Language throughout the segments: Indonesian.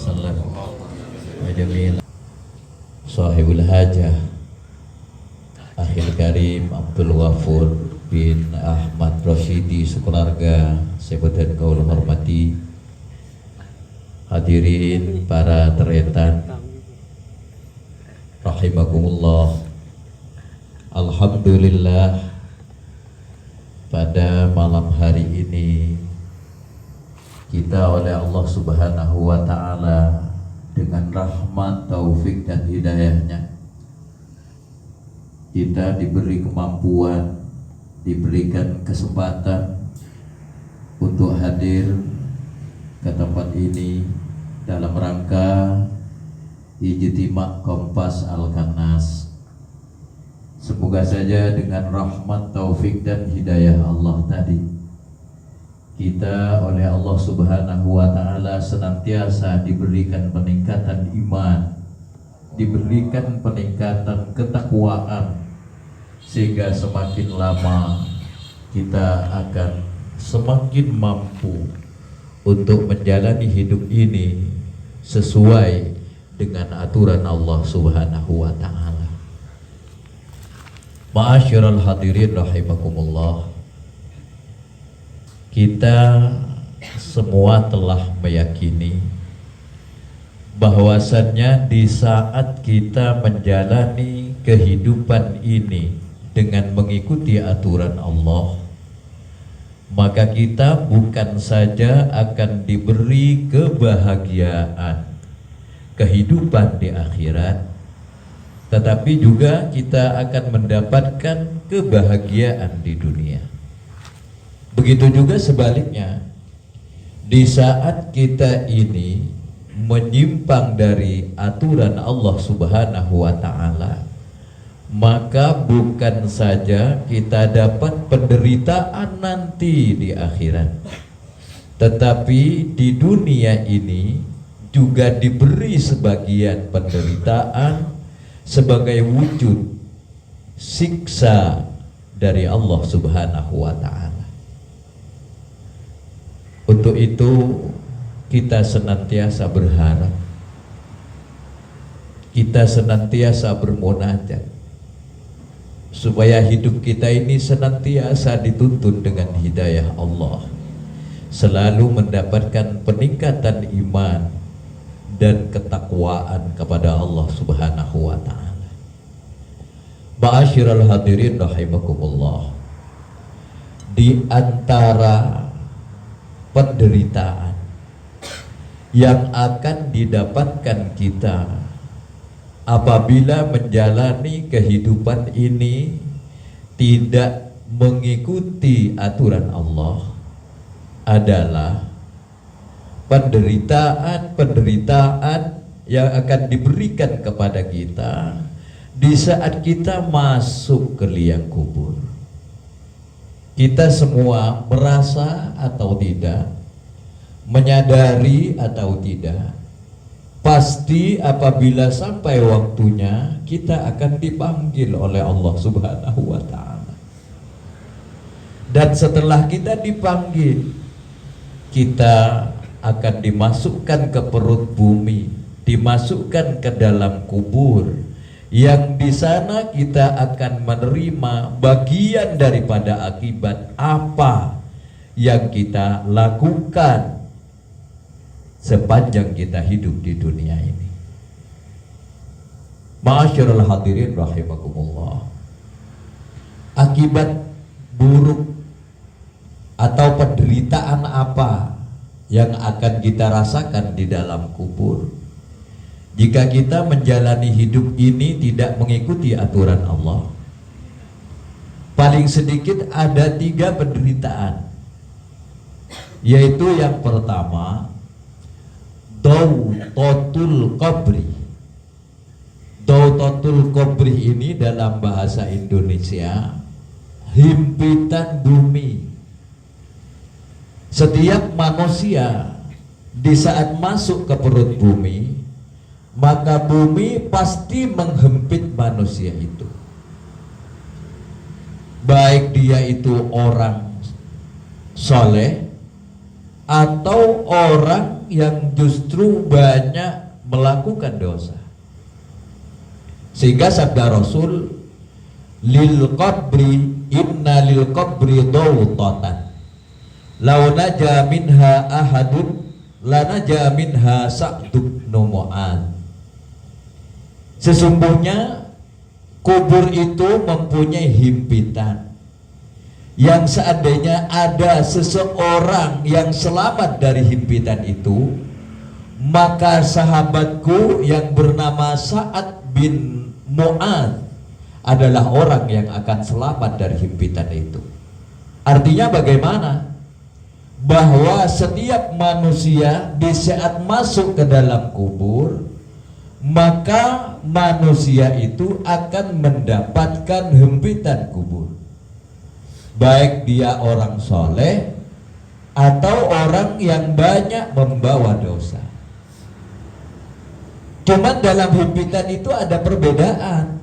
وسلم وجميع sahibul hajah Akhil Karim Abdul Ghafur bin Ahmad Rosyidi sekeluarga sebutan kaul hormati, hadirin para teretan rahimakumullah. Alhamdulillah, pada malam hari ini kita oleh Allah Subhanahu wa ta'ala dengan rahmat, taufik dan hidayahnya kita diberi kemampuan, diberikan kesempatan untuk hadir ke tempat ini dalam rangka Ijtima' Kompas Al-Kanas. Semoga saja dengan rahmat, taufik dan hidayah Allah tadi, kita oleh Allah Subhanahu wa ta'ala senantiasa diberikan peningkatan iman, diberikan peningkatan ketakwaan, sehingga semakin lama kita akan semakin mampu untuk menjalani hidup ini sesuai dengan aturan Allah Subhanahu wa ta'ala. Ma'asyiral hadirin rahimakumullah, kita semua telah meyakini bahwasannya di saat kita menjalani kehidupan ini dengan mengikuti aturan Allah, maka kita bukan saja akan diberi kebahagiaan kehidupan di akhirat, tetapi juga kita akan mendapatkan kebahagiaan di dunia. Begitu juga sebaliknya, di saat kita ini menyimpang dari aturan Allah Subhanahu wa ta'ala, maka bukan saja kita dapat penderitaan nanti di akhirat, tetapi di dunia ini juga diberi sebagian penderitaan sebagai wujud siksa dari Allah Subhanahu wa ta'ala. Untuk itu kita senantiasa berharap, kita senantiasa bermunajat supaya hidup kita ini senantiasa dituntun dengan hidayah Allah, selalu mendapatkan peningkatan iman dan ketakwaan kepada Allah Subhanahu wa ta'ala. Ma'asyiral hadirin rahimakumullah, di antara penderitaan yang akan didapatkan kita apabila menjalani kehidupan ini tidak mengikuti aturan Allah adalah penderitaan yang akan diberikan kepada kita di saat kita masuk ke liang kubur. Kita semua merasa atau tidak, menyadari atau tidak, pasti apabila sampai waktunya kita akan dipanggil oleh Allah Subhanahu wa ta'ala. Dan setelah kita dipanggil, kita akan dimasukkan ke perut bumi, dimasukkan ke dalam kubur, yang di sana kita akan menerima bagian daripada akibat apa yang kita lakukan sepanjang kita hidup di dunia ini. Ma'asyiral hadirin rahimakumullah, akibat buruk atau penderitaan apa yang akan kita rasakan di dalam kubur jika kita menjalani hidup ini tidak mengikuti aturan Allah? Paling sedikit ada 3 penderitaan, yaitu yang pertama, Dawtatul Qabri. Dawtatul Qabri ini dalam bahasa Indonesia himpitan bumi. Setiap manusia di saat masuk ke perut bumi, maka bumi pasti menghempit manusia itu. Baik dia itu orang soleh atau orang yang justru banyak melakukan dosa. Sehingga sabda Rasul, lil qabri inna lil qabri dawtatan law naja minha ahadun lanaja minha Sa'd bin Mu'adz. Sesungguhnya kubur itu mempunyai himpitan yang seandainya ada seseorang yang selamat dari himpitan itu, maka sahabatku yang bernama Sa'd bin Mu'adz adalah orang yang akan selamat dari himpitan itu. Artinya bagaimana? Bahwa setiap manusia di saat masuk ke dalam kubur, maka manusia itu akan mendapatkan himpitan kubur, baik dia orang soleh atau orang yang banyak membawa dosa. Cuman dalam himpitan itu ada perbedaan.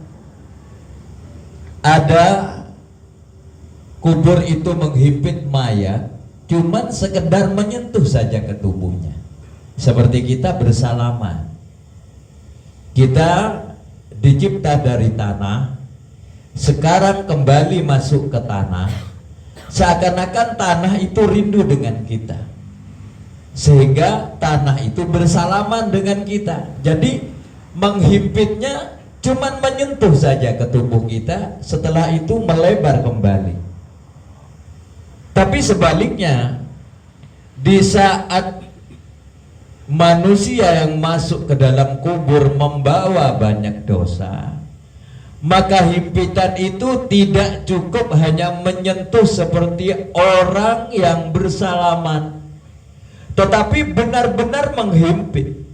Ada kubur itu menghimpit mayat, cuman sekedar menyentuh saja ke tubuhnya, seperti kita bersalaman. Kita dicipta dari tanah, sekarang kembali masuk ke tanah, seakan-akan tanah itu rindu dengan kita, sehingga tanah itu bersalaman dengan kita. Jadi menghimpitnya cuman menyentuh saja ke tubuh kita, setelah itu melebar kembali. Tapi sebaliknya, di saat manusia yang masuk ke dalam kubur membawa banyak dosa, maka himpitan itu tidak cukup hanya menyentuh seperti orang yang bersalaman, tetapi benar-benar menghimpit.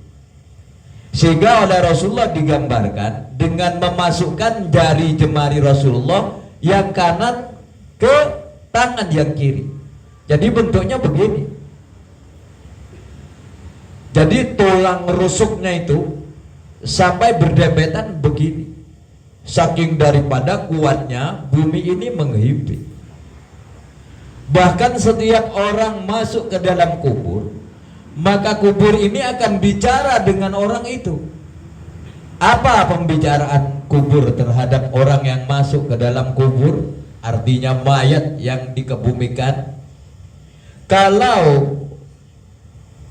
Sehingga oleh Rasulullah digambarkan dengan memasukkan jari jemari Rasulullah yang kanan ke tangan yang kiri. Jadi bentuknya begini. Jadi tulang rusuknya itu sampai berdempetan begini. Saking daripada kuatnya bumi ini menghimpit. Bahkan setiap orang masuk ke dalam kubur, maka kubur ini akan bicara dengan orang itu. Apa pembicaraan kubur terhadap orang yang masuk ke dalam kubur? Artinya mayat yang dikebumikan. Kalau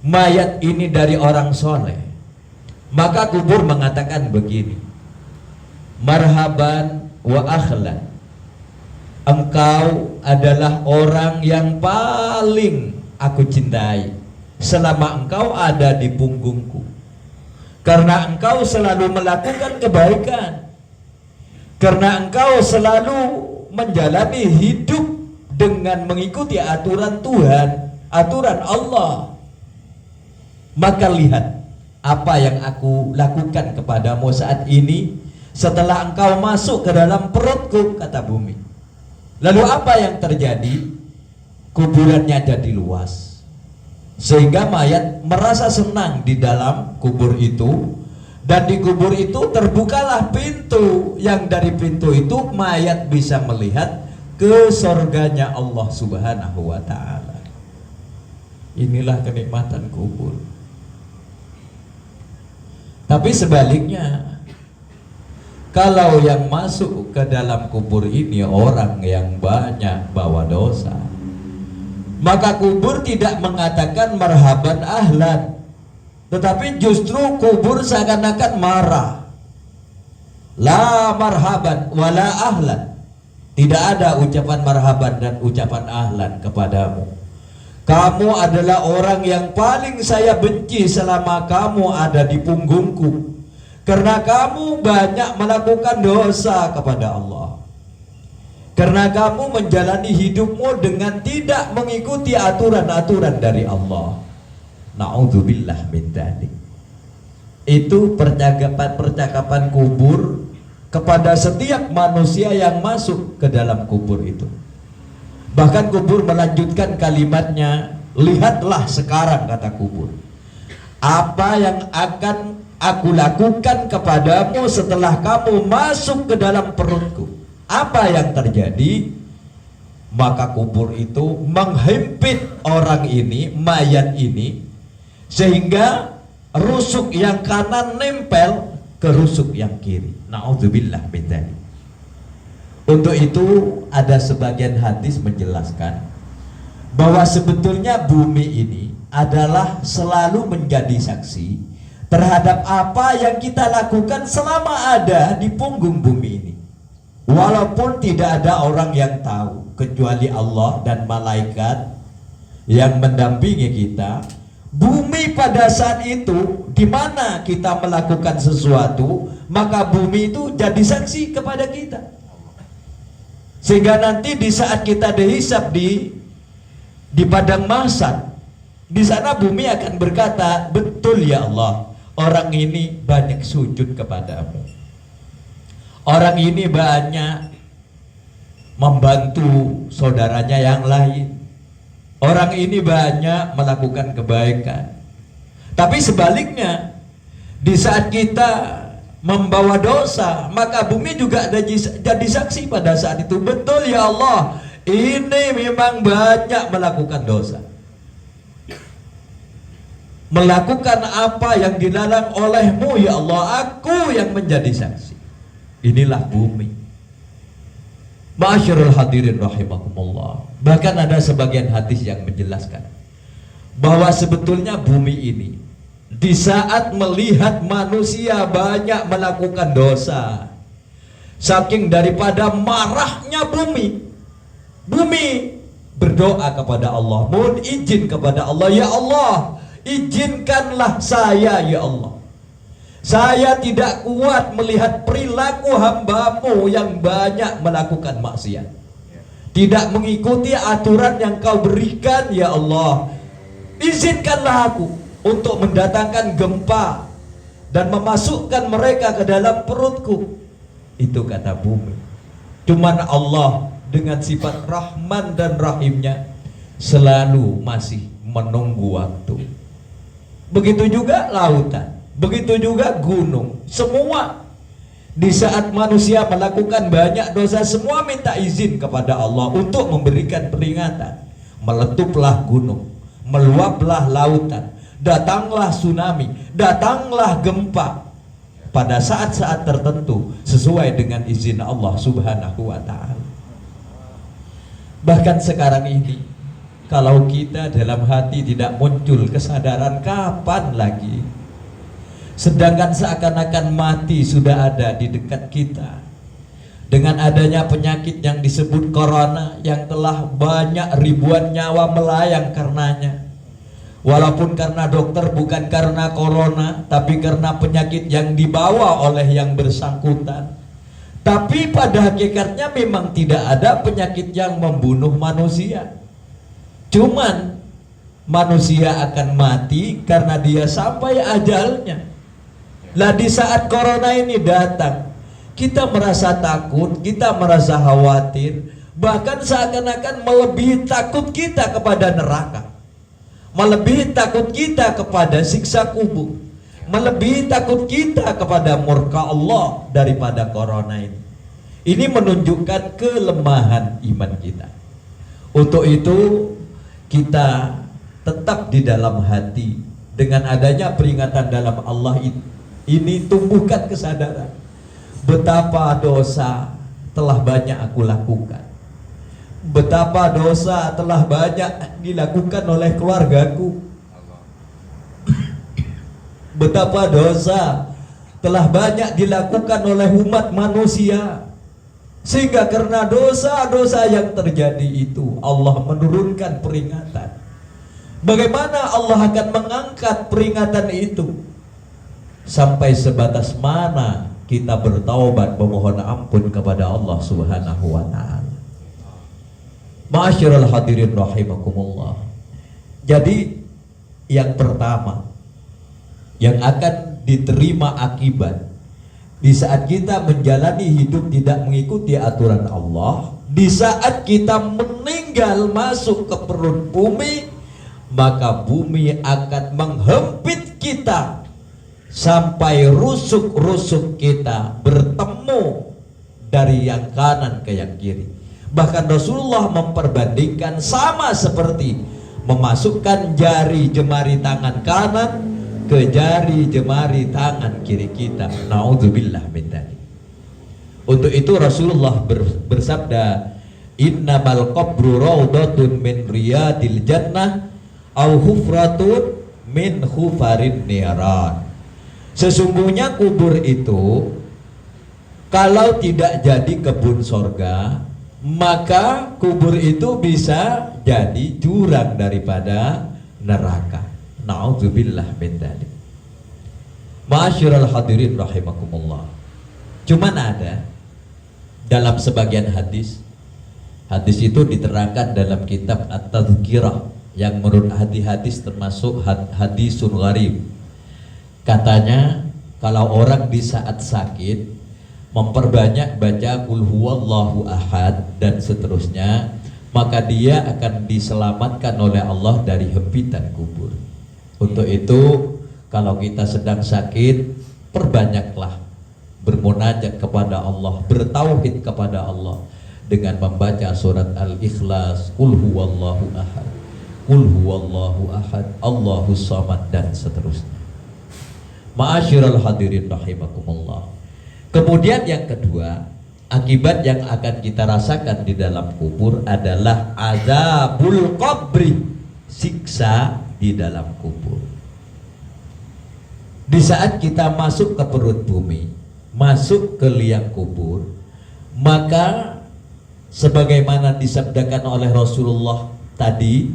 mayat ini dari orang soleh, maka kubur mengatakan begini, marhaban wa akhlan, engkau adalah orang yang paling aku cintai selama engkau ada di punggungku, karena engkau selalu melakukan kebaikan, karena engkau selalu menjalani hidup dengan mengikuti aturan Tuhan, aturan Allah. Maka lihat apa yang aku lakukan kepadamu saat ini setelah engkau masuk ke dalam perutku, kata bumi. Lalu apa yang terjadi? Kuburannya jadi luas, sehingga mayat merasa senang di dalam kubur itu. Dan di kubur itu terbukalah pintu, yang dari pintu itu mayat bisa melihat ke surganya Allah Subhanahu wa ta'ala. Inilah kenikmatan kubur. Tapi sebaliknya, kalau yang masuk ke dalam kubur ini orang yang banyak bawa dosa, maka kubur tidak mengatakan marhaban ahlan, tetapi justru kubur seakan-akan marah. La marhaban wala ahlan. Tidak ada ucapan marhaban dan ucapan ahlan kepadamu. Kamu adalah orang yang paling saya benci selama kamu ada di punggungku, karena kamu banyak melakukan dosa kepada Allah, karena kamu menjalani hidupmu dengan tidak mengikuti aturan-aturan dari Allah. Na'udzubillah min dzalik. Itu percakapan kubur kepada setiap manusia yang masuk ke dalam kubur itu. Bahkan kubur melanjutkan kalimatnya, lihatlah sekarang, kata kubur, apa yang akan aku lakukan kepadamu setelah kamu masuk ke dalam perutku. Apa yang terjadi? Maka kubur itu menghimpit orang ini, mayat ini, sehingga rusuk yang kanan nempel ke rusuk yang kiri. Na'udzubillah min dzalik. Untuk itu ada sebagian hadis menjelaskan bahwa sebetulnya bumi ini adalah selalu menjadi saksi terhadap apa yang kita lakukan selama ada di punggung bumi ini. Walaupun tidak ada orang yang tahu kecuali Allah dan malaikat yang mendampingi kita. Bumi pada saat itu di mana kita melakukan sesuatu, maka bumi itu jadi saksi kepada kita. Sehingga nanti di saat kita dihisab di padang mahsyar, di sana bumi akan berkata, betul ya Allah, orang ini banyak sujud kepadamu, orang ini banyak membantu saudaranya yang lain, orang ini banyak melakukan kebaikan. Tapi sebaliknya, di saat kita membawa dosa, maka bumi juga ada jadi saksi pada saat itu. Betul ya Allah, ini memang banyak melakukan dosa, melakukan apa yang dilarang olehmu ya Allah, aku yang menjadi saksi. Inilah bumi. Ma'asyiral hadirin rahimakumullah. Bahkan ada sebagian hadis yang menjelaskan bahwa sebetulnya bumi ini di saat melihat manusia banyak melakukan dosa, saking daripada marahnya bumi berdoa kepada Allah, mohon izin kepada Allah, ya Allah, izinkanlah saya ya Allah, saya tidak kuat melihat perilaku hambamu yang banyak melakukan maksiat, tidak mengikuti aturan yang kau berikan ya Allah. Izinkanlah aku untuk mendatangkan gempa dan memasukkan mereka ke dalam perutku. Itu kata bumi. Cuman Allah dengan sifat Rahman dan Rahimnya selalu masih menunggu waktu. Begitu juga lautan, begitu juga gunung. Semua di saat manusia melakukan banyak dosa, semua minta izin kepada Allah untuk memberikan peringatan. Meletuplah gunung, meluaplah lautan, datanglah tsunami, datanglah gempa pada saat-saat tertentu sesuai dengan izin Allah Subhanahu wa ta'ala. Bahkan sekarang ini, kalau kita dalam hati tidak muncul kesadaran, kapan lagi? Sedangkan seakan-akan mati sudah ada di dekat kita. Dengan adanya penyakit yang disebut corona, yang telah banyak ribuan nyawa melayang karenanya. Walaupun karena dokter, bukan karena corona, tapi karena penyakit yang dibawa oleh yang bersangkutan. Tapi pada hakikatnya memang tidak ada penyakit yang membunuh manusia. Cuman manusia akan mati karena dia sampai ajalnya. Lah di saat corona ini datang, kita merasa takut, kita merasa khawatir, bahkan seakan-akan melebihi takut kita kepada neraka, melebihi takut kita kepada siksa kubur, melebihi takut kita kepada murka Allah daripada corona ini. Ini menunjukkan kelemahan iman kita. Untuk itu kita tetap di dalam hati, dengan adanya peringatan dalam Allah ini tumbuhkan kesadaran betapa dosa telah banyak aku lakukan, betapa dosa telah banyak dilakukan oleh keluargaku, betapa dosa telah banyak dilakukan oleh umat manusia. Sehingga karena dosa-dosa yang terjadi itu, Allah menurunkan peringatan. Bagaimana Allah akan mengangkat peringatan itu? Sampai sebatas mana kita bertaubat memohon ampun kepada Allah Subhanahu wa ta'ala. Ma'asyiral hadirin rahimakumullah. Jadi yang pertama yang akan diterima akibat di saat kita menjalani hidup tidak mengikuti aturan Allah, di saat kita meninggal masuk ke perut bumi, maka bumi akan menghempit kita sampai rusuk-rusuk kita bertemu dari yang kanan ke yang kiri. Bahkan Rasulullah memperbandingkan sama seperti memasukkan jari jemari tangan kanan ke jari jemari tangan kiri kita. Naudzubillah min dzalik. Untuk itu Rasulullah bersabda, innamal qabru raudhatun min riyadil jannah au hufratun min hufarin niran. Sesungguhnya kubur itu kalau tidak jadi kebun sorga, maka kubur itu bisa jadi jurang daripada neraka. Na'udzubillah min dzalik. Ma'asyiral hadirin rahimakumullah. Cuman ada dalam sebagian hadis itu diterangkan dalam kitab At-Tadhkirah yang menurut hadis termasuk hadisun gharib. Katanya kalau orang di saat sakit memperbanyak baca qul huwallahu ahad dan seterusnya, maka dia akan diselamatkan oleh Allah dari hempitan kubur. Untuk itu kalau kita sedang sakit, perbanyaklah bermunajat kepada Allah, bertauhid kepada Allah dengan membaca surat Al-Ikhlas, qul huwallahu ahad, qul huwallahu ahad, Allahus samad dan seterusnya. Ma'asyiral hadirin rahimakumullah. Kemudian yang kedua, akibat yang akan kita rasakan di dalam kubur adalah azabul qabri, siksa di dalam kubur. Di saat kita masuk ke perut bumi, masuk ke liang kubur, maka sebagaimana disabdakan oleh Rasulullah tadi,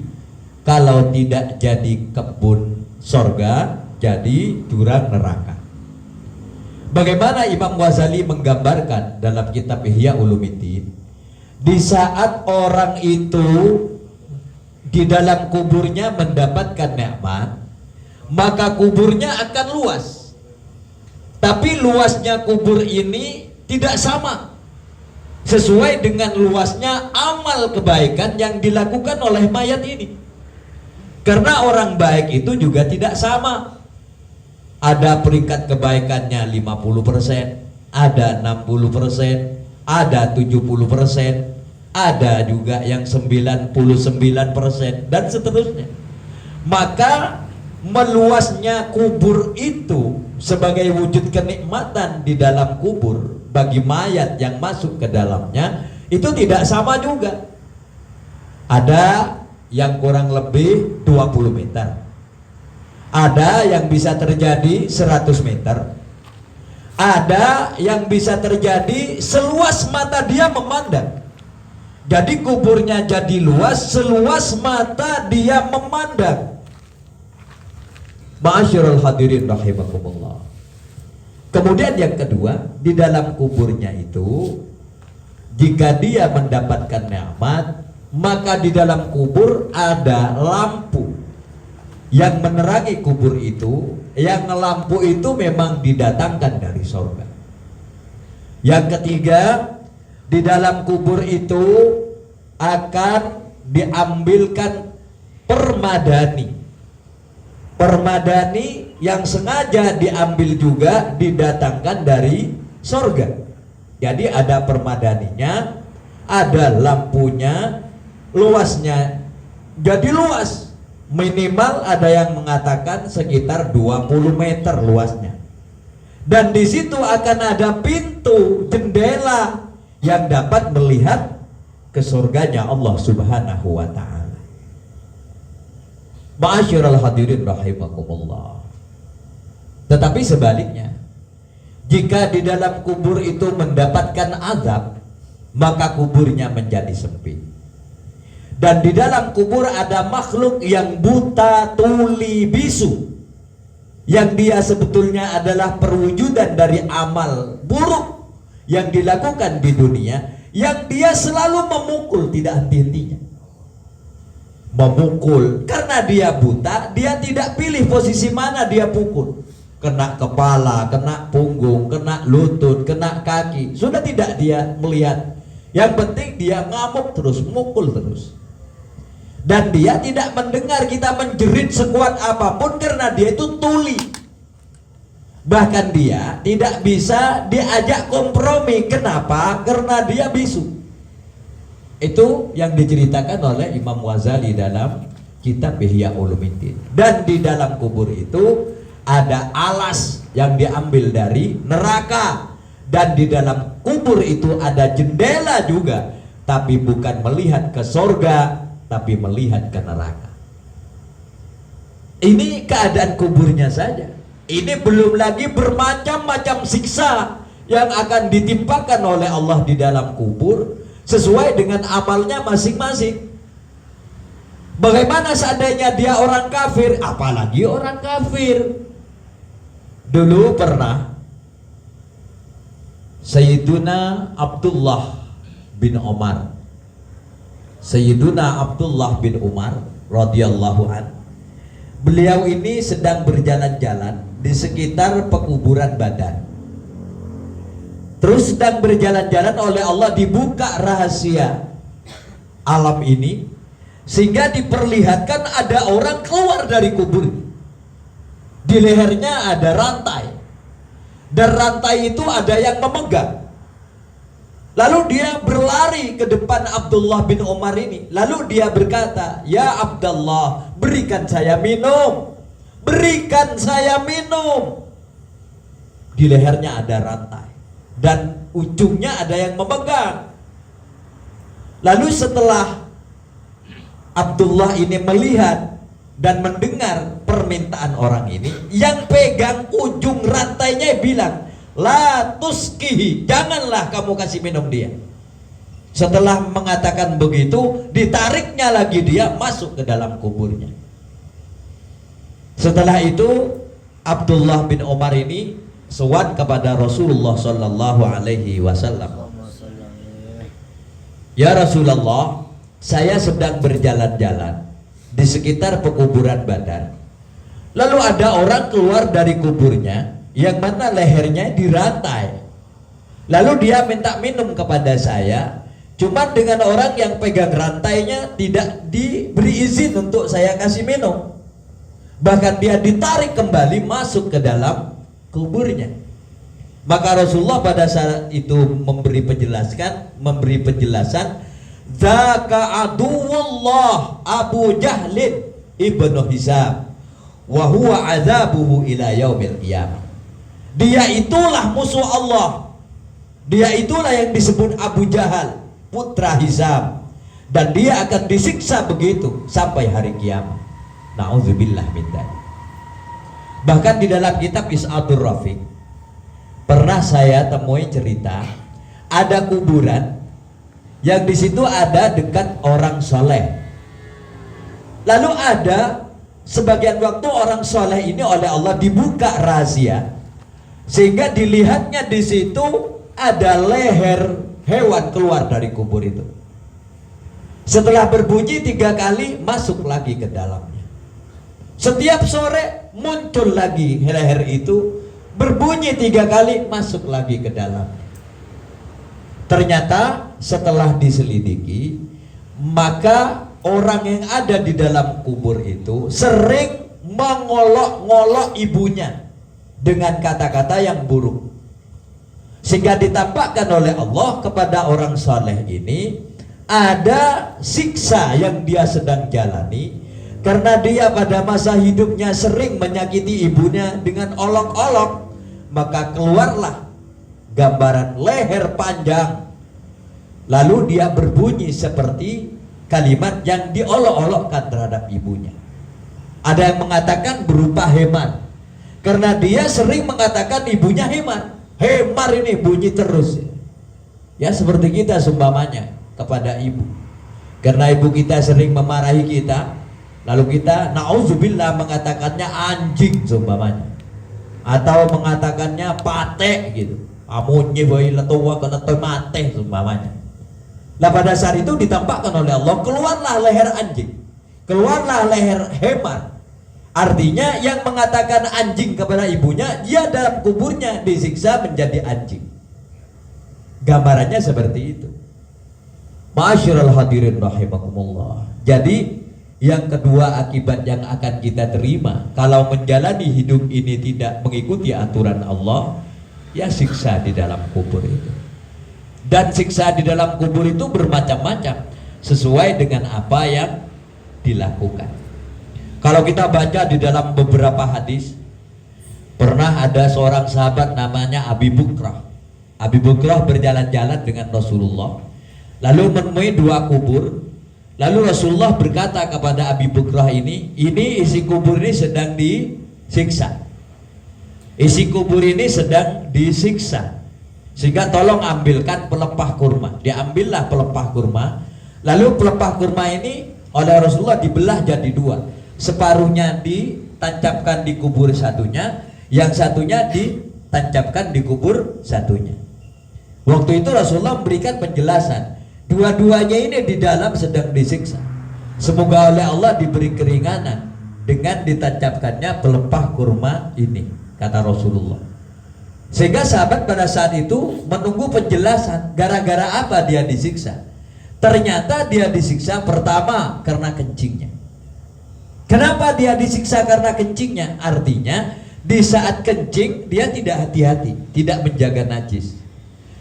kalau tidak jadi kebun sorga, jadi jurang neraka. Bagaimana Imam Ghazali menggambarkan dalam kitab Ihya Ulumuddin, di saat orang itu di dalam kuburnya mendapatkan nikmat, maka kuburnya akan luas. Tapi luasnya kubur ini tidak sama sesuai dengan luasnya amal kebaikan yang dilakukan oleh mayat ini. Karena orang baik itu juga tidak sama. Ada peringkat kebaikannya 50%, ada 60%, ada 70%, ada juga yang 99% dan seterusnya. Maka meluasnya kubur itu sebagai wujud kenikmatan di dalam kubur bagi mayat yang masuk ke dalamnya itu tidak sama juga. Ada yang kurang lebih 20 meter, ada yang bisa terjadi 100 meter, ada yang bisa terjadi seluas mata dia memandang. Jadi kuburnya jadi luas seluas mata dia memandang. Ma'asyiral hadirin rahimakumullah. Kemudian yang kedua, di dalam kuburnya itu jika dia mendapatkan nikmat, maka di dalam kubur ada lampu yang menerangi kubur itu, yang lampu itu memang didatangkan dari surga. Yang ketiga, di dalam kubur itu akan diambilkan permadani. Permadani yang sengaja diambil juga didatangkan dari surga. Jadi ada permadaninya, ada lampunya, luasnya jadi luas. Minimal ada yang mengatakan sekitar 20 meter luasnya. Dan di situ akan ada pintu jendela yang dapat melihat ke surganya Allah Subhanahu wa ta'ala. Ma'asyiral hadirin rahimakumullah. Tetapi sebaliknya, jika di dalam kubur itu mendapatkan azab, maka kuburnya menjadi sempit. Dan di dalam kubur ada makhluk yang buta, tuli, bisu, yang dia sebetulnya adalah perwujudan dari amal buruk yang dilakukan di dunia, yang dia selalu memukul tidak henti-hentinya. Memukul karena dia buta, dia tidak pilih posisi mana dia pukul. Kena kepala, kena punggung, kena lutut, kena kaki, sudah tidak dia melihat. Yang penting dia ngamuk terus, mukul terus. Dan dia tidak mendengar kita menjerit sekuat apapun karena dia itu tuli. Bahkan dia tidak bisa diajak kompromi. Kenapa? Karena dia bisu. Itu yang diceritakan oleh Imam Ghazali dalam kitab Ihya Ulumuddin. Dan di dalam kubur itu ada alas yang diambil dari neraka, dan di dalam kubur itu ada jendela juga, tapi bukan melihat ke surga, tapi melihat ke neraka. Ini keadaan kuburnya saja. Ini belum lagi bermacam-macam siksa yang akan ditimpakan oleh Allah di dalam kubur sesuai dengan amalnya masing-masing. Bagaimana seandainya dia orang kafir, apalagi orang kafir. Dulu pernah Sayyiduna Abdullah bin Umar, Sayyiduna Abdullah bin Umar radhiyallahu an, beliau ini sedang berjalan-jalan di sekitar pekuburan Badar. Terus sedang berjalan-jalan, oleh Allah dibuka rahasia alam ini, sehingga diperlihatkan ada orang keluar dari kubur. Di lehernya ada rantai, dan rantai itu ada yang memegang. Lalu dia berlari ke depan Abdullah bin Umar ini. Lalu dia berkata, "Ya Abdullah, berikan saya minum, berikan saya minum." Di lehernya ada rantai dan ujungnya ada yang memegang. Lalu setelah Abdullah ini melihat dan mendengar permintaan orang ini, yang pegang ujung rantainya bilang, "La tuskihi, janganlah kamu kasih minum dia." Setelah mengatakan begitu, ditariknya lagi dia masuk ke dalam kuburnya. Setelah itu Abdullah bin Umar ini sowan kepada Rasulullah Sallallahu Alaihi Wasallam. "Ya Rasulullah, saya sedang berjalan-jalan di sekitar pekuburan Badar. Lalu ada orang keluar dari kuburnya yang mana lehernya dirantai. Lalu dia minta minum kepada saya. Cuma dengan orang yang pegang rantainya tidak diberi izin untuk saya kasih minum. Bahkan dia ditarik kembali masuk ke dalam kuburnya." Maka Rasulullah pada saat itu memberi penjelasan, "Dzaka aduwullah Abu Jahlin ibnu Hisham wa huwa adzabuhu ila yaumil qiyamah." Dia itulah musuh Allah. Dia itulah yang disebut Abu Jahal, putra Hisham, dan dia akan disiksa begitu sampai hari kiamat. Nauzubillah min dzalik. Bahkan di dalam kitab Is'adur Rafiq pernah saya temui cerita ada kuburan yang di situ ada dekat orang soleh. Lalu ada sebagian waktu orang soleh ini oleh Allah dibuka rahasia, sehingga dilihatnya di situ ada leher hewan keluar dari kubur itu. Setelah berbunyi 3 kali, masuk lagi ke dalamnya. Setiap sore muncul lagi leher itu, berbunyi 3 kali, masuk lagi ke dalamnya. Ternyata setelah diselidiki, maka orang yang ada di dalam kubur itu sering mengolok-ngolok ibunya dengan kata-kata yang buruk, sehingga ditampakkan oleh Allah kepada orang saleh ini ada siksa yang dia sedang jalani karena dia pada masa hidupnya sering menyakiti ibunya dengan olok-olok. Maka keluarlah gambaran leher panjang, lalu dia berbunyi seperti kalimat yang diolok-olokkan terhadap ibunya. Ada yang mengatakan berupa heman, karena dia sering mengatakan ibunya heman. Hemar ini bunyi terus, ya seperti kita seumpamanya kepada ibu, karena ibu kita sering memarahi kita, lalu kita nauzubillah mengatakannya anjing seumpamanya, atau mengatakannya pate gitu, amunye boy letua kena mate seumpamanya. Nah pada saat itu ditampakkan oleh Allah, keluarlah leher anjing, keluarlah leher hemar. Artinya yang mengatakan anjing kepada ibunya, dia dalam kuburnya disiksa menjadi anjing. Gambarannya seperti itu. Ma'asyiral hadirin rahimakumullah. Jadi yang kedua akibat yang akan kita terima kalau menjalani hidup ini tidak mengikuti aturan Allah, ya siksa di dalam kubur itu. Dan siksa di dalam kubur itu bermacam-macam sesuai dengan apa yang dilakukan. Kalau kita baca di dalam beberapa hadis, pernah ada seorang sahabat namanya Abi Bukrah. Abi Bukrah berjalan-jalan dengan Rasulullah, lalu menemui dua kubur. Lalu Rasulullah berkata kepada Abi Bukrah ini isi kubur ini sedang disiksa. Isi kubur ini sedang disiksa. Sehingga tolong ambilkan pelepah kurma. Diambillah pelepah kurma. Lalu pelepah kurma ini oleh Rasulullah dibelah jadi dua. Separuhnya ditancapkan di kubur satunya, yang satunya ditancapkan di kubur satunya. Waktu itu Rasulullah memberikan penjelasan, dua-duanya ini di dalam sedang disiksa. Semoga oleh Allah diberi keringanan dengan ditancapkannya pelepah kurma ini, kata Rasulullah. Sehingga sahabat pada saat itu menunggu penjelasan gara-gara apa dia disiksa. Ternyata dia disiksa pertama karena kencingnya. Kenapa dia disiksa karena kencingnya? Artinya di saat kencing dia tidak hati-hati, tidak menjaga najis,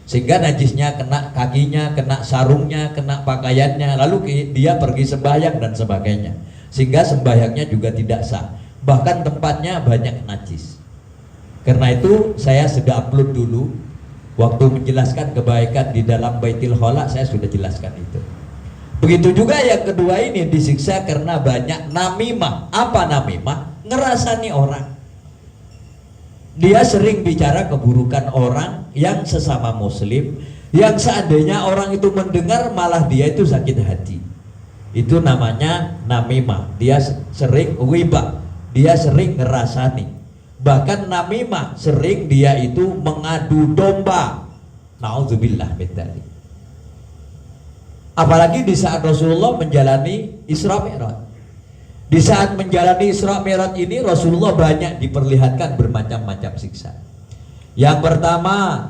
sehingga najisnya kena kakinya, kena sarungnya, kena pakaiannya, lalu dia pergi sembahyang dan sebagainya, sehingga sembahyangnya juga tidak sah, bahkan tempatnya banyak najis. Karena itu saya sudah upload dulu waktu menjelaskan kebaikan di dalam Baitul Khala, saya sudah jelaskan itu. Begitu juga yang kedua ini disiksa karena banyak namimah. Apa namimah? Ngerasani orang. Dia sering bicara keburukan orang yang sesama muslim, yang seandainya orang itu mendengar malah dia itu sakit hati. Itu namanya namimah. Dia sering ghibah, dia sering ngerasani. Bahkan namimah sering dia itu mengadu domba. Nauzubillah min dzalik. Apalagi di saat Rasulullah menjalani Isra Mi'raj. Di saat menjalani Isra Mi'raj ini Rasulullah banyak diperlihatkan bermacam-macam siksa. Yang pertama,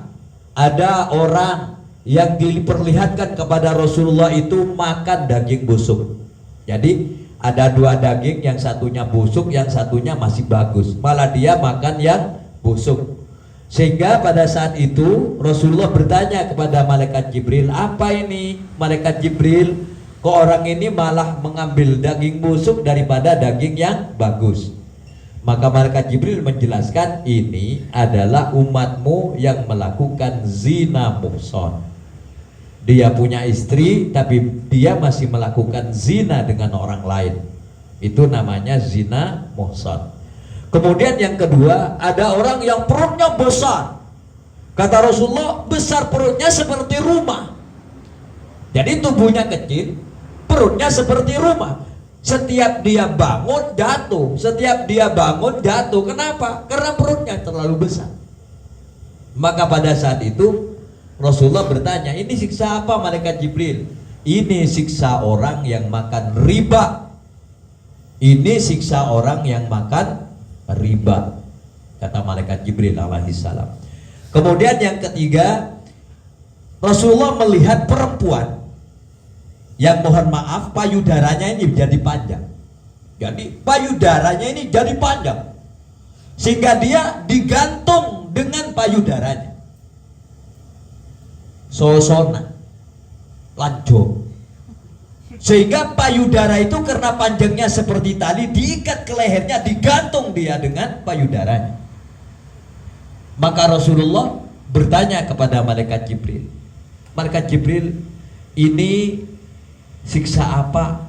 ada orang yang diperlihatkan kepada Rasulullah itu makan daging busuk. Jadi ada dua daging, yang satunya busuk, yang satunya masih bagus. Malah dia makan yang busuk. Sehingga pada saat itu Rasulullah bertanya kepada malaikat Jibril, apa ini malaikat Jibril, kok orang ini malah mengambil daging busuk daripada daging yang bagus? Maka malaikat Jibril menjelaskan, ini adalah umatmu yang melakukan zina muhsan. Dia punya istri tapi dia masih melakukan zina dengan orang lain. Itu namanya zina muhsan. Kemudian yang kedua, ada orang yang perutnya besar. Kata Rasulullah, besar perutnya seperti rumah. Jadi tubuhnya kecil, perutnya seperti rumah. Setiap dia bangun jatuh, setiap dia bangun jatuh. Kenapa? Karena perutnya terlalu besar. Maka pada saat itu Rasulullah bertanya, ini siksa apa malaikat Jibril? Ini siksa orang yang makan riba. Ini siksa orang yang makan riba, kata malaikat Jibril alaihissalam. Kemudian yang ketiga, Rasulullah melihat perempuan yang mohon maaf payudaranya ini jadi panjang. Jadi payudaranya ini jadi panjang, sehingga dia digantung dengan payudaranya. Sosona lanjut. Sehingga payudara itu karena panjangnya seperti tali, diikat ke lehernya, digantung dia dengan payudaranya. Maka Rasulullah bertanya kepada malaikat Jibril, malaikat Jibril, ini siksa apa?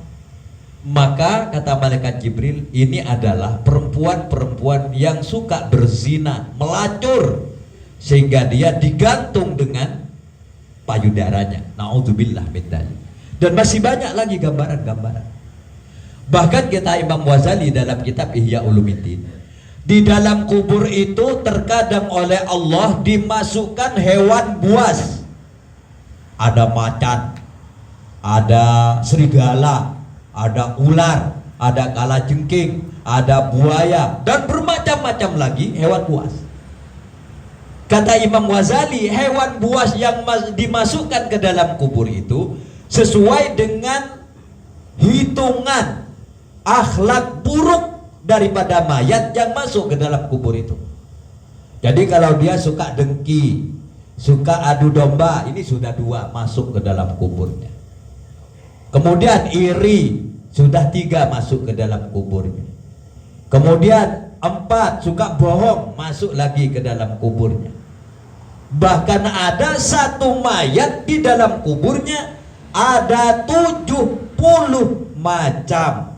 Maka kata malaikat Jibril, ini adalah perempuan-perempuan yang suka berzina, melacur, sehingga dia digantung dengan payudaranya. Nauzubillah min dzalik. Dan masih banyak lagi gambaran-gambaran. Bahkan kita Imam Ghazali dalam kitab Ihya Ulumuddin, di dalam kubur itu terkadang oleh Allah dimasukkan hewan buas. Ada macan, ada serigala, ada ular, ada kalajengking, ada buaya, dan bermacam-macam lagi hewan buas. Kata Imam Ghazali, hewan buas yang dimasukkan ke dalam kubur itu sesuai dengan hitungan akhlak buruk daripada mayat yang masuk ke dalam kubur itu. Jadi kalau dia suka dengki, suka adu domba, ini sudah dua masuk ke dalam kuburnya. Kemudian iri, Sudah 3 masuk ke dalam kuburnya. Kemudian 4 suka bohong, masuk lagi ke dalam kuburnya. Bahkan ada 1 mayat di dalam kuburnya ada 70 macam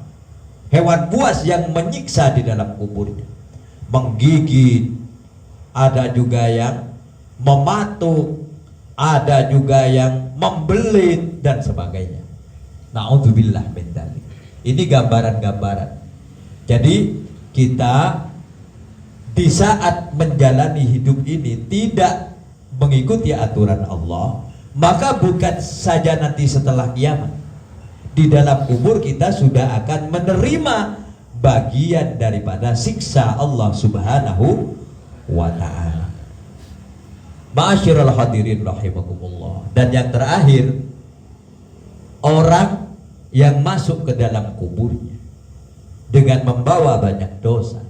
hewan buas yang menyiksa di dalam kuburnya, menggigit, ada juga yang mematuk, ada juga yang membelit dan sebagainya. Na'udzubillah min dzalik. Ini gambaran-gambaran. Jadi kita di saat menjalani hidup ini tidak mengikuti aturan Allah, maka bukan saja nanti setelah kiamat, di dalam kubur kita sudah akan menerima bagian daripada siksa Allah Subhanahu wa ta'ala. Ma'asyiral hadirin rahimakumullah. Dan yang terakhir, orang yang masuk ke dalam kuburnya dengan membawa banyak dosa,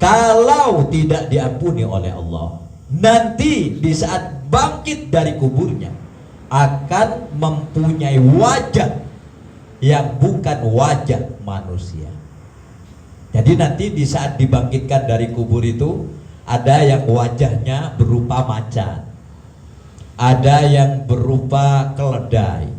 kalau tidak diampuni oleh Allah, nanti di saat bangkit dari kuburnya akan mempunyai wajah yang bukan wajah manusia. Jadi nanti di saat dibangkitkan dari kubur itu, ada yang wajahnya berupa macan, ada yang berupa keledai,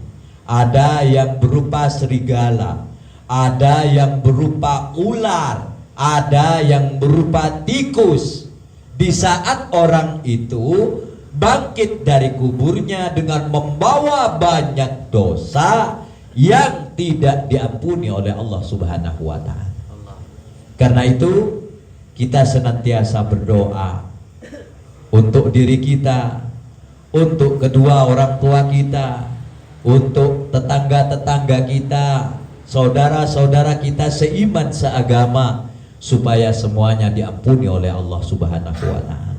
ada yang berupa serigala, ada yang berupa ular, ada yang berupa tikus. Di saat orang itu bangkit dari kuburnya dengan membawa banyak dosa yang tidak diampuni oleh Allah Subhanahu wa ta'ala. Karena itu kita senantiasa berdoa untuk diri kita, untuk kedua orang tua kita, untuk tetangga-tetangga kita, saudara-saudara kita seiman seagama, supaya semuanya diampuni oleh Allah Subhanahu wa ta'ala.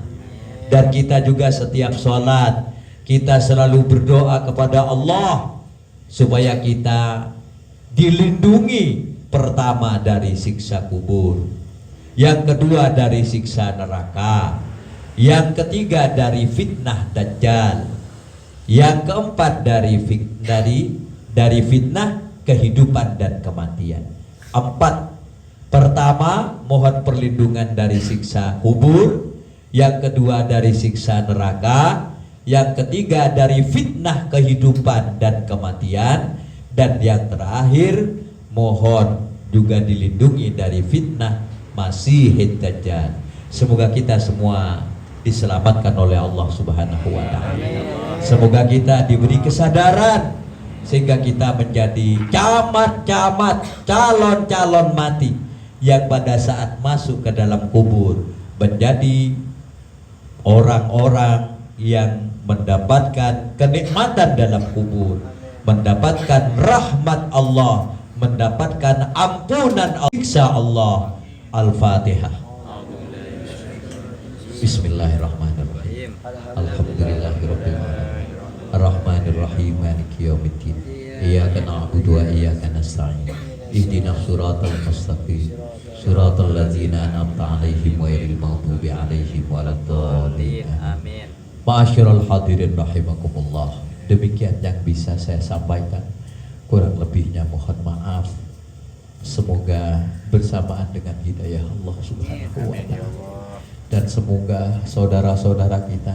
Dan kita juga setiap sholat kita selalu berdoa kepada Allah supaya kita dilindungi, pertama dari siksa kubur, yang kedua dari siksa neraka, yang ketiga dari fitnah dajjal, yang keempat dari fitnah kehidupan dan kematian. 4. Pertama, mohon perlindungan dari siksa kubur, yang kedua dari siksa neraka, yang ketiga dari fitnah kehidupan dan kematian, dan yang terakhir mohon juga dilindungi dari fitnah Masihid Dajjal. Semoga kita semua diselamatkan oleh Allah Subhanahu wa ta'ala. Semoga kita diberi kesadaran sehingga kita menjadi camat-camat, calon-calon mati yang pada saat masuk ke dalam kubur menjadi orang-orang yang mendapatkan kenikmatan dalam kubur, mendapatkan rahmat Allah, mendapatkan ampunan siksa Allah. Al-Fatihah. Bismillahirrahmanirrahim. Alhamdulillahirabbil alamin. Ar-Rahmanir-Rahim. Maliki yaumiddin. Iyyaka na'budu wa iyyaka nasta'in. Ihdinas siratal mustaqim. Siratal ladzina an'amta 'alaihim ghairil maghdubi 'alaihim waladdallin. Amin. Ma'asyiral hadirin rahimakumullah. Demikian yang bisa saya sampaikan. Kurang lebihnya mohon maaf. Semoga bersamaan dengan hidayah Allah Subhanahu wa ta'ala. Dan semoga saudara-saudara kita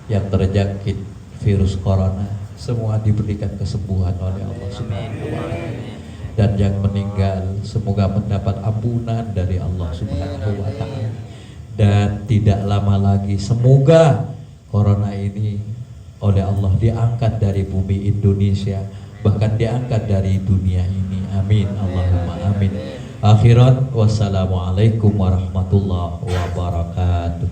yang terjangkit virus corona semua diberikan kesembuhan oleh Allah Subhanahu wa ta'ala. Dan yang meninggal semoga mendapat ampunan dari Allah Subhanahu wa ta'ala. Dan tidak lama lagi semoga corona ini oleh Allah diangkat dari bumi Indonesia, bahkan diangkat dari dunia ini. Amin, Allahumma amin. Akhiran, wassalamualaikum warahmatullahi wabarakatuh.